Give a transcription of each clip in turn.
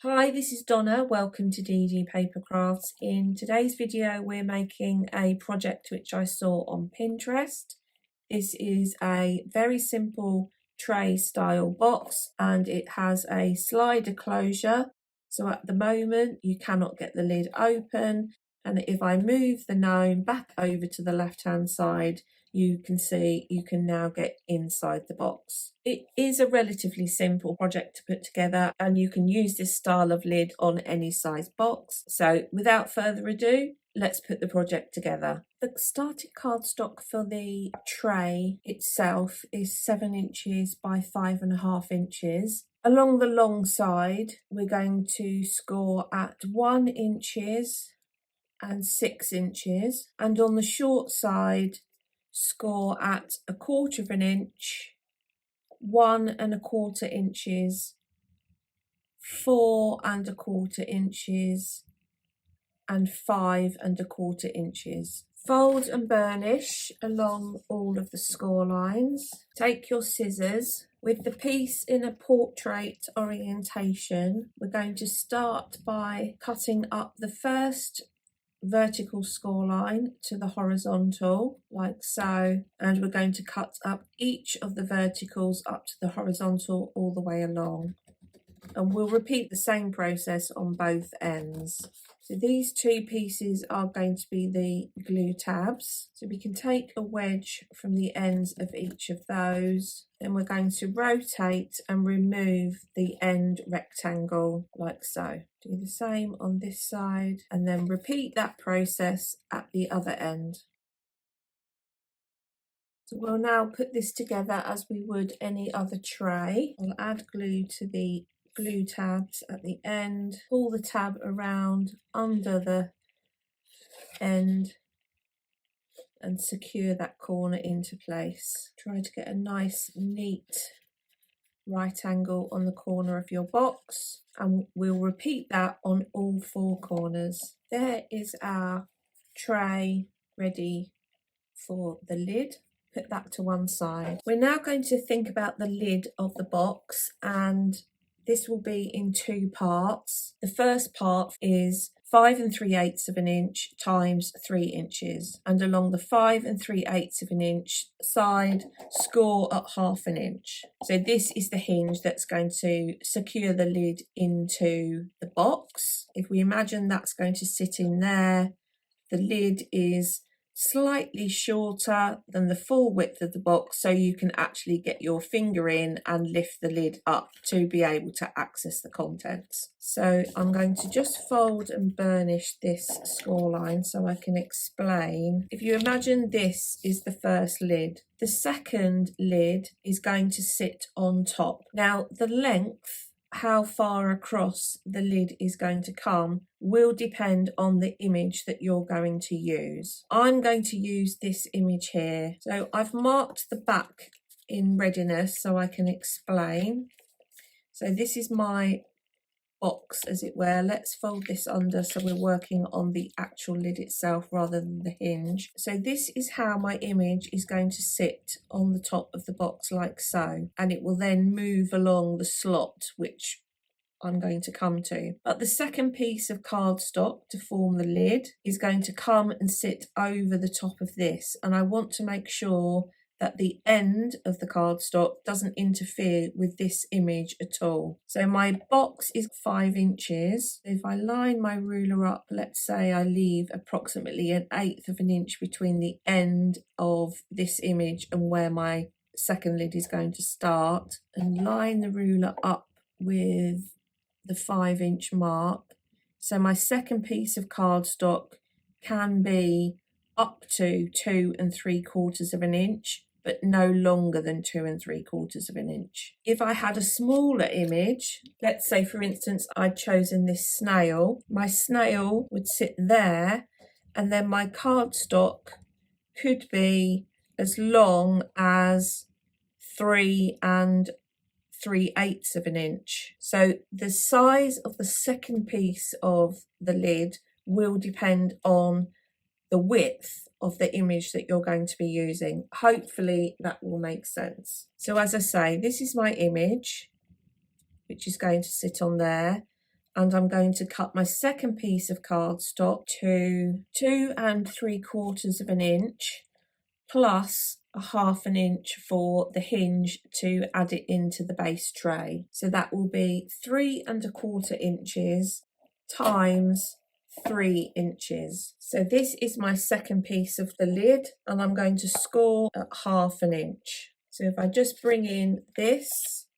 Hi, this is Donna. Welcome to DD Paper Crafts. In today's video, we're making a project which I saw on Pinterest. This is a very simple tray style box and it has a slider closure. So at the moment, you cannot get the lid open. And if I move the gnome back over to the left-hand side, you can see you can now get inside the box. It is a relatively simple project to put together and you can use this style of lid on any size box. So without further ado, let's put the project together. The starting cardstock for the tray itself is 7 inches by 5.5 inches. Along the long side, we're going to score at 1 inches and 6 inches, and on the short side score at 1/4 inch, 1 1/4 inches, 4 1/4 inches, and 5 1/4 inches. Fold and burnish along all of the score lines. Take your scissors. With the piece in a portrait orientation, we're going to start by cutting up the first vertical score line to the horizontal, like so, and we're going to cut up each of the verticals up to the horizontal all the way along, and we'll repeat the same process on both ends. So these two pieces are going to be the glue tabs. So we can take a wedge from the ends of each of those. Then we're going to rotate and remove the end rectangle like so. Do the same on this side and then repeat that process at the other end. So we'll now put this together as we would any other tray. I'll add glue to the glue tabs at the end, pull the tab around under the end and secure that corner into place. Try to get a nice neat right angle on the corner of your box, and we'll repeat that on all 4 corners. There is our tray ready for the lid. Put that to one side. We're now going to think about the lid of the box, and this will be in 2 parts. The first part is 5 3/8 inch times 3 inches, and along the 5 3/8 inch side score at 1/2 inch. So this is the hinge that's going to secure the lid into the box. If we imagine that's going to sit in there, the lid is slightly shorter than the full width of the box, so you can actually get your finger in and lift the lid up to be able to access the contents. So I'm going to just fold and burnish this score line so I can explain. If you imagine this is the first lid, the second lid is going to sit on top. Now the length, how far across the lid is going to come, will depend on the image that you're going to use. I'm going to use this image here. So I've marked the back in readiness so I can explain. So this is my box, as it were. Let's fold this under so we're working on the actual lid itself rather than the hinge. So this is how my image is going to sit on the top of the box, like so, and it will then move along the slot which I'm going to come to. But the second piece of cardstock to form the lid is going to come and sit over the top of this, and I want to make sure that the end of the cardstock doesn't interfere with this image at all. So my box is 5 inches. If I line my ruler up, let's say I leave approximately 1/8 inch between the end of this image and where my second lid is going to start, and line the ruler up with the 5 inch mark. So my second piece of cardstock can be up to 2 3/4 inch, but no longer than 2 3/4 inch. If I had a smaller image, let's say for instance I'd chosen this snail, my snail would sit there, and then my cardstock could be as long as 3 3/8 inch. So the size of the second piece of the lid will depend on the width of the image that you're going to be using. Hopefully that will make sense. So as I say, this is my image, which is going to sit on there. and I'm going to cut my second piece of cardstock to 2 3/4 of an inch plus a 1/2 inch for the hinge to add it into the base tray. So that will be 3 1/4 inches times 3 inches. So this is my second piece of the lid, and I'm going to score at 1/2 inch. So if I just bring in this,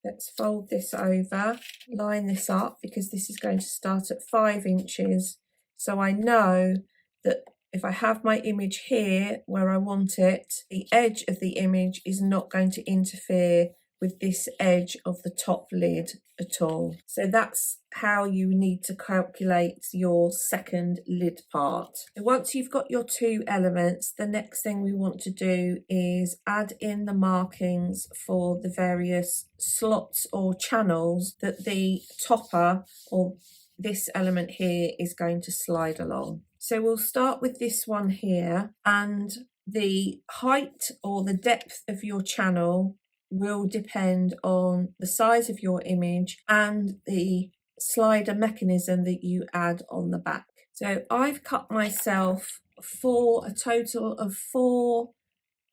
let's fold this over, line this up, because this is going to start at 5 inches. So I know that if I have my image here where I want it, the edge of the image is not going to interfere with this edge of the top lid at all. So that's how you need to calculate your second lid part. And once you've got your 2 elements, the next thing we want to do is add in the markings for the various slots or channels that the topper or this element here is going to slide along. So we'll start with this one here, and the height or the depth of your channel will depend on the size of your image and the slider mechanism that you add on the back. So I've cut myself for a total of 4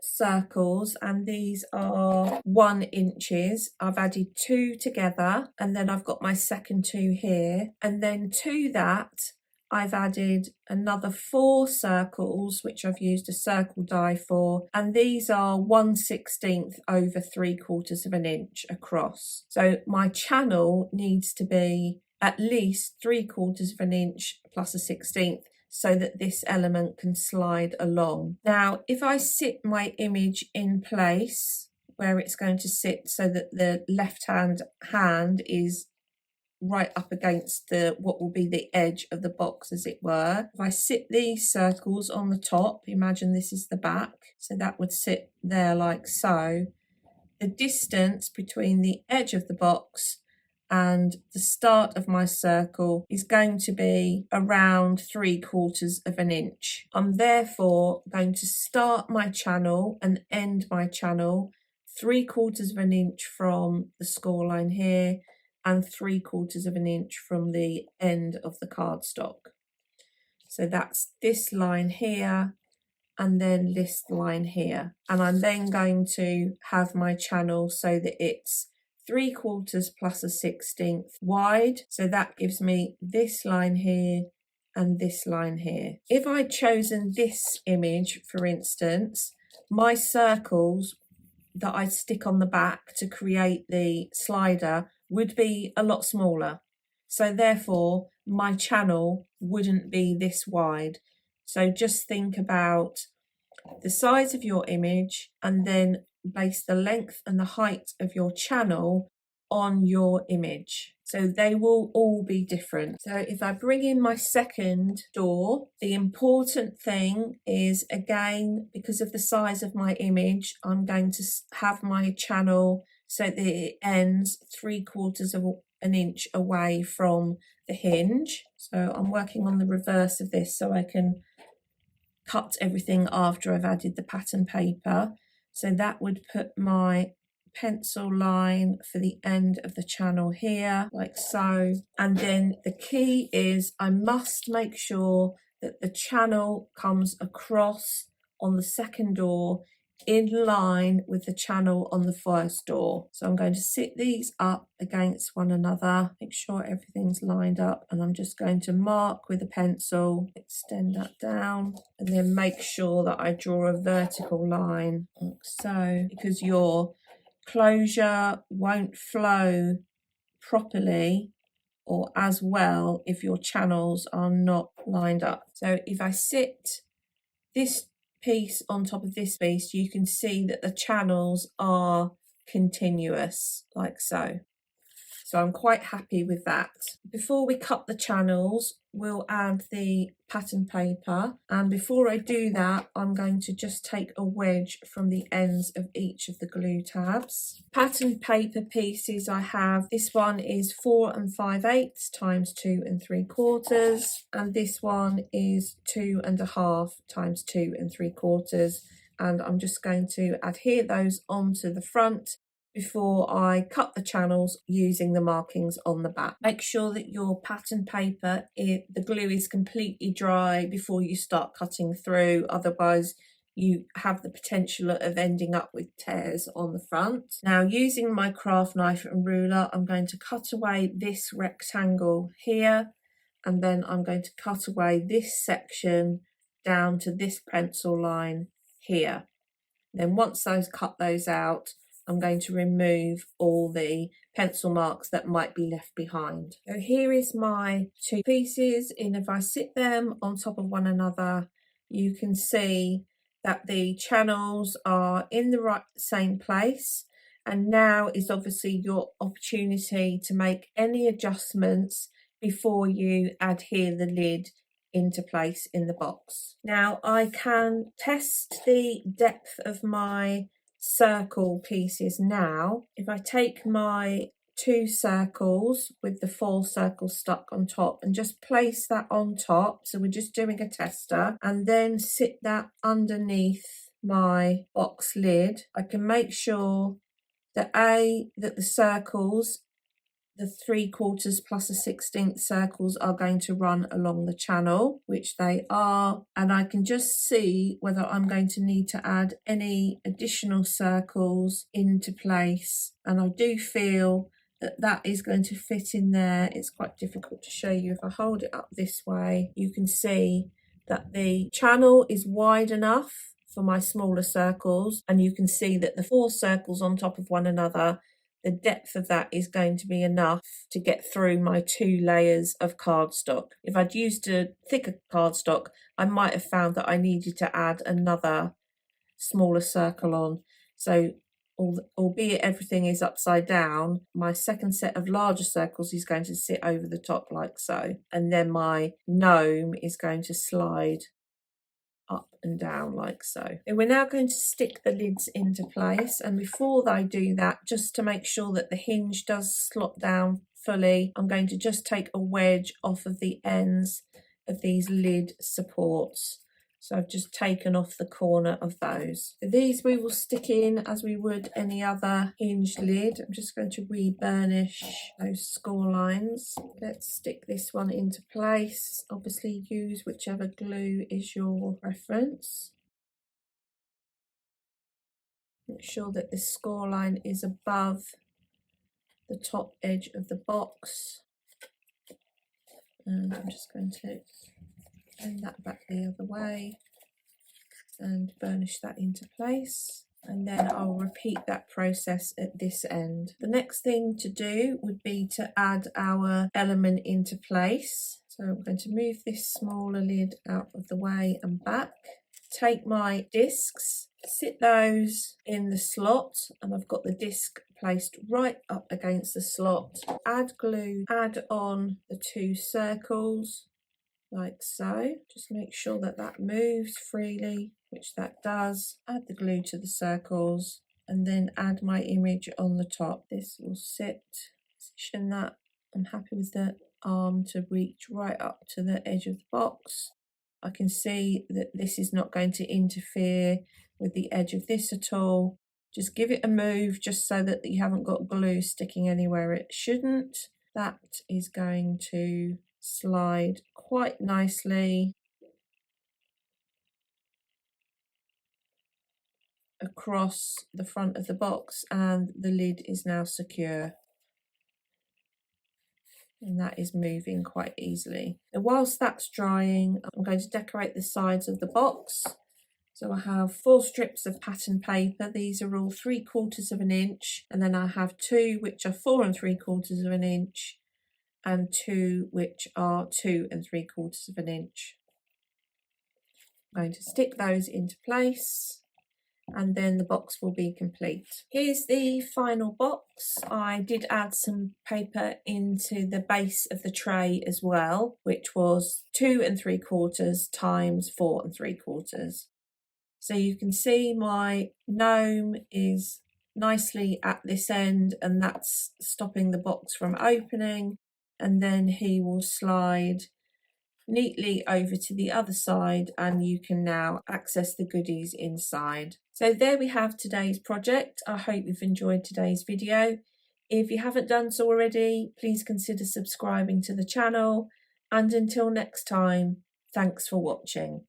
circles, and these are 1 inches. I've added 2 together, and then I've got my second 2 here, and then to that I've added another 4 circles, which I've used a circle die for, and these are 1/16 over 3/4 of an inch across. So my channel needs to be at least 3/4 of an inch plus a 1/16 so that this element can slide along. Now, if I sit my image in place where it's going to sit so that the left-hand hand is right up against what will be the edge of the box, as it were. If I sit these circles on the top, imagine this is the back, so that would sit there like so. The distance between the edge of the box and the start of my circle is going to be around 3/4 of an inch. I'm therefore going to start my channel and end my channel 3/4 of an inch from the score line here, and 3/4 of an inch from the end of the cardstock. So that's this line here, and then this line here. And I'm then going to have my channel so that it's 3/4 plus a 1/16 wide. So that gives me this line here and this line here. If I'd chosen this image, for instance, my circles that I stick on the back to create the slider would be a lot smaller. So therefore, my channel wouldn't be this wide. So just think about the size of your image and then base the length and the height of your channel on your image. So they will all be different. So if I bring in my second door, the important thing is, again, because of the size of my image, I'm going to have my channel so that it ends 3/4 of an inch away from the hinge. So I'm working on the reverse of this so I can cut everything after I've added the pattern paper. So that would put my pencil line for the end of the channel here, like so. And then the key is I must make sure that the channel comes across on the second door in line with the channel on the first door. So I'm going to sit these up against one another, make sure everything's lined up, and I'm just going to mark with a pencil, extend that down, and then make sure that I draw a vertical line like so, because your closure won't flow properly or as well if your channels are not lined up. So if I sit this piece on top of this piece, you can see that the channels are continuous like so. So I'm quite happy with that. Before we cut the channels, we'll add the pattern paper. And before I do that, I'm going to just take a wedge from the ends of each of the glue tabs. Pattern paper pieces I have, this one is 4 5/8 times 2 3/4. And this one is 2 1/2 times 2 3/4. And I'm just going to adhere those onto the front before I cut the channels using the markings on the back. Make sure that your pattern paper, the glue is completely dry before you start cutting through, otherwise you have the potential of ending up with tears on the front. Now, using my craft knife and ruler, I'm going to cut away this rectangle here, and then I'm going to cut away this section down to this pencil line here. Then once I've cut those out, I'm going to remove all the pencil marks that might be left behind. So here is my two pieces, and if I sit them on top of one another, you can see that the channels are in the same place. And now is obviously your opportunity to make any adjustments before you adhere the lid into place in the box. Now I can test the depth of my circle pieces now. If I take my 2 circles with the 4 circles stuck on top and just place that on top, so we're just doing a tester, and then sit that underneath my box lid, I can make sure that the circles, the 3/4 plus a 16th circles, are going to run along the channel, which they are, and I can just see whether I'm going to need to add any additional circles into place, and I do feel that that is going to fit in there. It's quite difficult to show you. If I hold it up this way, you can see that the channel is wide enough for my smaller circles, and you can see that the 4 circles on top of one another, the depth of that is going to be enough to get through my 2 layers of cardstock. If I'd used a thicker cardstock, I might have found that I needed to add another smaller circle on. So albeit everything is upside down, my second set of larger circles is going to sit over the top like so, and then my gnome is going to slide up and down like so. And we're now going to stick the lids into place, and before I do that, just to make sure that the hinge does slot down fully, I'm going to just take a wedge off of the ends of these lid supports. So I've just taken off the corner of those. So these we will stick in as we would any other hinged lid. I'm just going to re-burnish those score lines. Let's stick this one into place. Obviously use whichever glue is your preference. Make sure that the score line is above the top edge of the box. And I'm just going to bend that back the other way and burnish that into place, and then I'll repeat that process at this end. The next thing to do would be to add our element into place. So I'm going to move this smaller lid out of the way and back. Take my discs, sit those in the slot, and I've got the disc placed right up against the slot. Add glue, add on the 2 circles like so. Just make sure that that moves freely, which that does. Add the glue to the circles and then add my image on the top. This will sit, position that. I'm happy with the arm to reach right up to the edge of the box. I can see that this is not going to interfere with the edge of this at all. Just give it a move just so that you haven't got glue sticking anywhere it shouldn't. That is going to slide quite nicely across the front of the box, and the lid is now secure, and that is moving quite easily. Now whilst that's drying, I'm going to decorate the sides of the box. So I have 4 strips of pattern paper. These are all 3/4 of an inch, and then I have 2 which are 4 3/4 of an inch, and 2 which are 2 3/4 of an inch. I'm going to stick those into place, and then the box will be complete. Here's the final box. I did add some paper into the base of the tray as well, which was 2 3/4 times 4 3/4. So you can see my gnome is nicely at this end, and that's stopping the box from opening, and then he will slide neatly over to the other side, and you can now access the goodies inside. So there we have today's project. I hope you've enjoyed today's video. If you haven't done so already, please consider subscribing to the channel, and until next time, thanks for watching.